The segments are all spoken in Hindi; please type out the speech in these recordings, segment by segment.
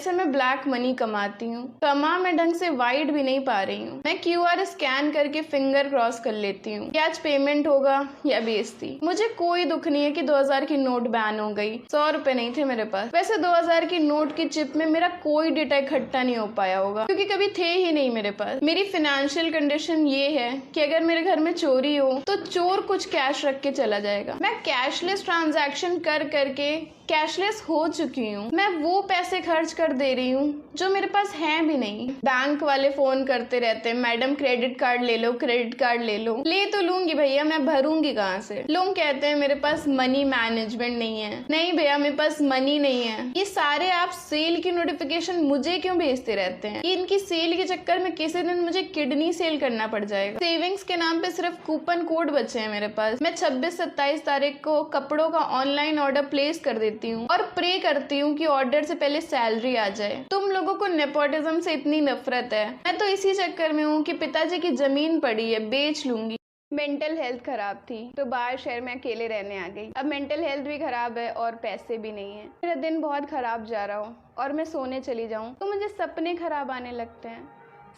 वैसे मैं ब्लैक मनी कमाती हूँ, कमा मैं ढंग से वाइट भी नहीं पा रही हूँ। मैं QR स्कैन करके फिंगर क्रॉस कर लेती हूँ कि आज पेमेंट होगा या बेइज्जती। मुझे कोई दुख नहीं है कि 2000 की नोट बैन हो गई, 100 रुपए नहीं थे मेरे पास। वैसे 2000 की नोट की चिप में मेरा कोई डेटा इकट्ठा नहीं हो पाया होगा, क्योंकि कभी थे ही नहीं मेरे पास। मेरी फाइनेंशियल कंडीशन ये है कि अगर मेरे घर में चोरी हो तो चोर कुछ कैश रख के चला जाएगा। मैं कैशलेस ट्रांजैक्शन कर करके कैशलेस हो चुकी हूँ। मैं वो पैसे खर्च कर दे रही हूँ जो मेरे पास है भी नहीं। बैंक वाले फोन करते रहते हैं, मैडम क्रेडिट कार्ड ले लो, क्रेडिट कार्ड ले लो। ले तो लूंगी भैया, मैं भरूंगी कहाँ से? लोग कहते हैं मेरे पास मनी मैनेजमेंट नहीं है। नहीं भैया, मेरे पास मनी नहीं है। ये सारे आप सेल की नोटिफिकेशन मुझे क्यों भेजते रहते हैं? इनकी सेल के चक्कर में किसी दिन मुझे किडनी सेल करना पड़ जाएगा। सेविंग्स के नाम पे सिर्फ कूपन कोड बचे हैं मेरे पास। मैं 26-27 तारीख को कपड़ों का ऑनलाइन ऑर्डर प्लेस कर देती हूँ और प्रे करती हूँ कि ऑर्डर से पहले सैलरी आ जाए। तुम लोगों को नेपोटिज्म से इतनी नफरत है, मैं तो इसी चक्कर में हूँ कि पिताजी की जमीन पड़ी है, बेच लूंगी। मेंटल हेल्थ खराब थी तो बाहर शहर में अकेले रहने आ गई। अब मेंटल हेल्थ भी खराब है और पैसे भी नहीं है। मेरा दिन बहुत खराब जा रहा हो और मैं सोने चली जाऊं तो मुझे सपने खराब आने लगते हैं।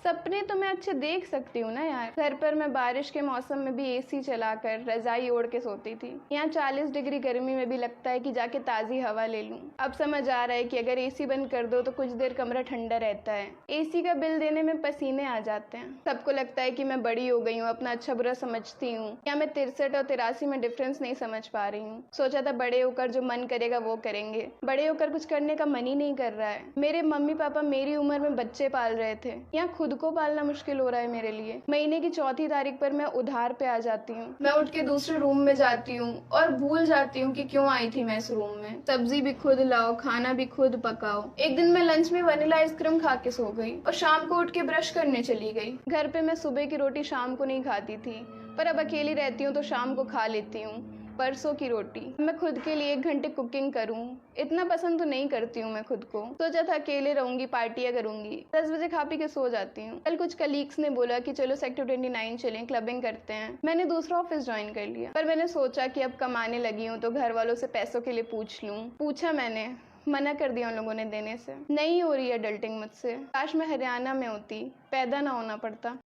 सपने तो मैं अच्छे देख सकती हूँ ना यार। घर पर मैं बारिश के मौसम में भी AC चलाकर रजाई ओढ़ के सोती थी। यहाँ 40 डिग्री गर्मी में भी लगता है कि जाके ताज़ी हवा ले लूँ। अब समझ आ रहा है कि अगर AC बंद कर दो तो कुछ देर कमरा ठंडा रहता है। AC का बिल देने में पसीने आ जाते हैं। सबको लगता है कि मैं बड़ी हो गई हूँ, अपना अच्छा बुरा समझती हूँ। या मैं 63 और 83 में डिफरेंस नहीं समझ पा रही हूँ। सोचा था बड़े होकर जो मन करेगा वो करेंगे, बड़े होकर कुछ करने का मन ही नहीं कर रहा है। मेरे मम्मी पापा मेरी उम्र में बच्चे पाल रहे थे, यहाँ खुद को पालना मुश्किल हो रहा है मेरे लिए। महीने की 4थी तारीख पर मैं उधार पे आ जाती हूँ। मैं उठ के दूसरे रूम में जाती हूँ और भूल जाती हूँ कि क्यों आई थी मैं इस रूम में। सब्जी भी खुद लाओ, खाना भी खुद पकाओ। एक दिन मैं लंच में वनीला आइसक्रीम खा के सो गई और शाम को उठ के ब्रश करने चली गई। घर पे मैं सुबह की रोटी शाम को नहीं खाती थी, पर अब अकेली रहती हूँ तो शाम को खा लेती हूँ परसों की रोटी। मैं खुद के लिए 1 घंटे कुकिंग करूं, इतना पसंद तो नहीं करती हूँ मैं खुद को। सोचा था अकेले रहूंगी, पार्टियां करूंगी। 10 बजे खा पी के सो जाती हूँ। कल कुछ कलीग्स ने बोला कि चलो सेक्टर 29 चलें, क्लबिंग करते हैं। मैंने दूसरा ऑफिस ज्वाइन कर लिया, पर मैंने सोचा कि अब कमाने लगी हूँ तो घर वालों से पैसों के लिए पूछ लूँ। पूछा मैंने, मना कर दिया उन लोगों ने देने से। नहीं हो रही है अडल्टिंग मुझसे। काश मैं हरियाणा में होती, पैदा ना होना पड़ता।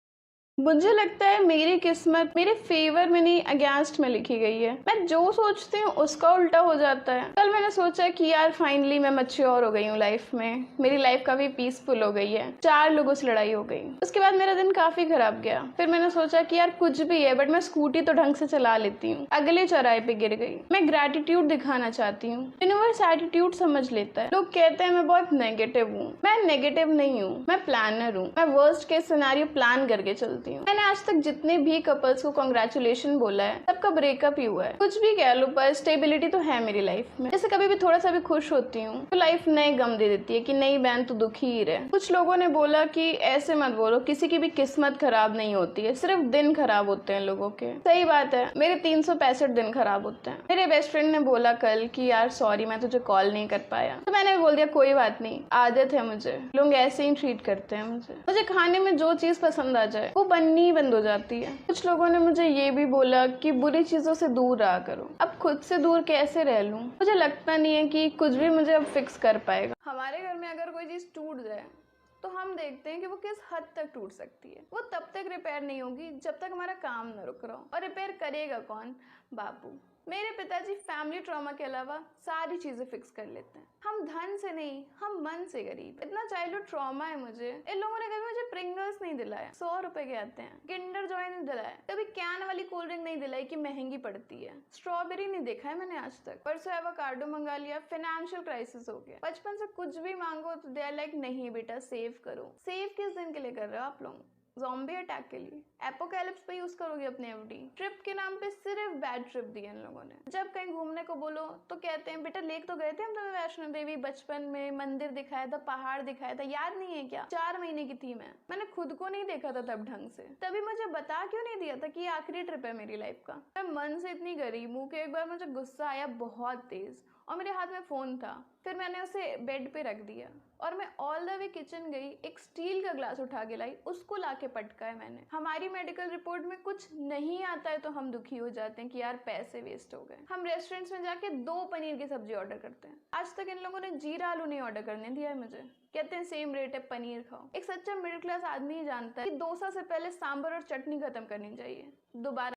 मुझे लगता है मेरी किस्मत मेरे फेवर में नहीं अगेंस्ट में लिखी गई है। मैं जो सोचती हूँ उसका उल्टा हो जाता है। कल मैंने सोचा कि यार फाइनली मैं मैच्योर हो गई हूँ लाइफ में, मेरी लाइफ काफी पीसफुल हो गई है। 4 लोगों से लड़ाई हो गई। उसके बाद मेरा दिन काफी खराब गया। फिर मैंने सोचा कि यार कुछ भी है बट मैं स्कूटी तो ढंग से चला लेती हूँ। अगले चौराहे पे गिर गई। मैं ग्रेटिट्यूड दिखाना चाहती हूँ। यूनिवर्स एटीट्यूड समझ लेता है। लोग कहते हैं मैं बहुत नेगेटिव हूँ, मैं नेगेटिव नहीं हूँ, मैं प्लानर हूँ। मैं वर्स्ट केस सिनेरियो प्लान करके चलती हूँ। मैंने आज तक जितने भी कपल्स को कांग्रेचुलेशन बोला है सबका ब्रेकअप ही हुआ है। कुछ भी कह लो पर स्टेबिलिटी तो है मेरी लाइफ में। जैसे कभी भी थोड़ा सा भी खुश होती हूँ तो लाइफ नए गम दे देती है कि नई बहन तो दुखी ही रहे। कुछ लोगों ने बोला कि ऐसे मत बोलो, किसी की भी किस्मत खराब नहीं होती है, सिर्फ दिन खराब होते हैं लोगों के। सही बात है, मेरे 365 दिन खराब होते हैं। मेरे बेस्ट फ्रेंड ने बोला कल कि यार सॉरी मैं तुझे कॉल नहीं कर पाया, तो मैंने बोल दिया कोई बात नहीं, आदत है मुझे, लोग ऐसे ही ट्रीट करते हैं मुझे खाने में जो चीज पसंद आ जाए वो बननी बंद हो जाती है। कुछ लोगों ने मुझे ये भी बोला कि बुरी चीजों से दूर रहा करो। अब खुद से दूर कैसे रह लूं? मुझे लगता नहीं है कि कुछ भी मुझे अब फिक्स कर पाएगा। हमारे घर में अगर कोई चीज टूट जाए तो हम देखते हैं कि वो किस हद तक टूट सकती है। वो तब तक रिपेयर नहीं होगी जब तक हमारा काम न रुक रहा हो। और रिपेयर करेगा कौन? बापू। मेरे पिताजी फैमिली ट्रॉमा के अलावा सारी चीजें फिक्स कर लेते हैं। हम धन से नहीं, हम मन से गरीब। इतना चाइल्डहुड ट्रॉमा है मुझे। इन लोगों ने कभी मुझे प्रिंगल्स नहीं दिलाया, 100 रुपए के आते हैं। किंडर जॉय नहीं दिलाया, कभी कैन वाली कोल्ड ड्रिंक नहीं दिलाई कि महंगी पड़ती है। स्ट्रॉबेरी नहीं देखा है मैंने आज तक। परसों एवोकाडो मंगा लिया, फाइनेंशियल क्राइसिस हो गया। बचपन से कुछ भी मांगो तो दे आर लाइक नहीं बेटा सेव करो। सेव किस दिन के लिए कर रहे हो आप लोग? ज़ॉम्बी अटैक के लिए? एपोकैलिप्स पे यूज करोगे अपने FD? ट्रिप के नाम पे सिर्फ बैड ट्रिप दिए इन लोगों ने। जब कहीं घूमने को बोलो तो कहते हैं बेटा लेक तो गए थे हम तुम्हें वैष्णो देवी बचपन में, मंदिर दिखाया था, पहाड़ दिखाया था, याद नहीं है क्या? 4 महीने की थी मैंने खुद को नहीं देखा था तब ढंग से। तभी मुझे बता क्यों नहीं दिया था कि ये आखिरी ट्रिप है मेरी लाइफ का? मैं मन से इतनी गरीब हूँ कि एक बार मुझे गुस्सा आया बहुत तेज और मेरे हाथ में फ़ोन था। फिर मैंने उसे बेड पे रख दिया और मैं ऑल द वे किचन गई, एक स्टील का ग्लास उठा के लाई, उसको लाके पटका मैंने। हमारी मेडिकल रिपोर्ट में कुछ नहीं आता है तो हम दुखी हो जाते हैं कि यार पैसे वेस्ट हो गए। हम रेस्टोरेंट्स में जाके 2 पनीर की सब्जी ऑर्डर करते हैं। आज तक इन लोगों ने जीरा आलू नहीं ऑर्डर करने दिया है मुझे। कहते हैं सेम रेट है, पनीर खाओ। एक सच्चा मिडिल क्लास आदमी ही जानता है कि डोसा से पहले सांभर और चटनी खत्म करनी चाहिए। दोबारा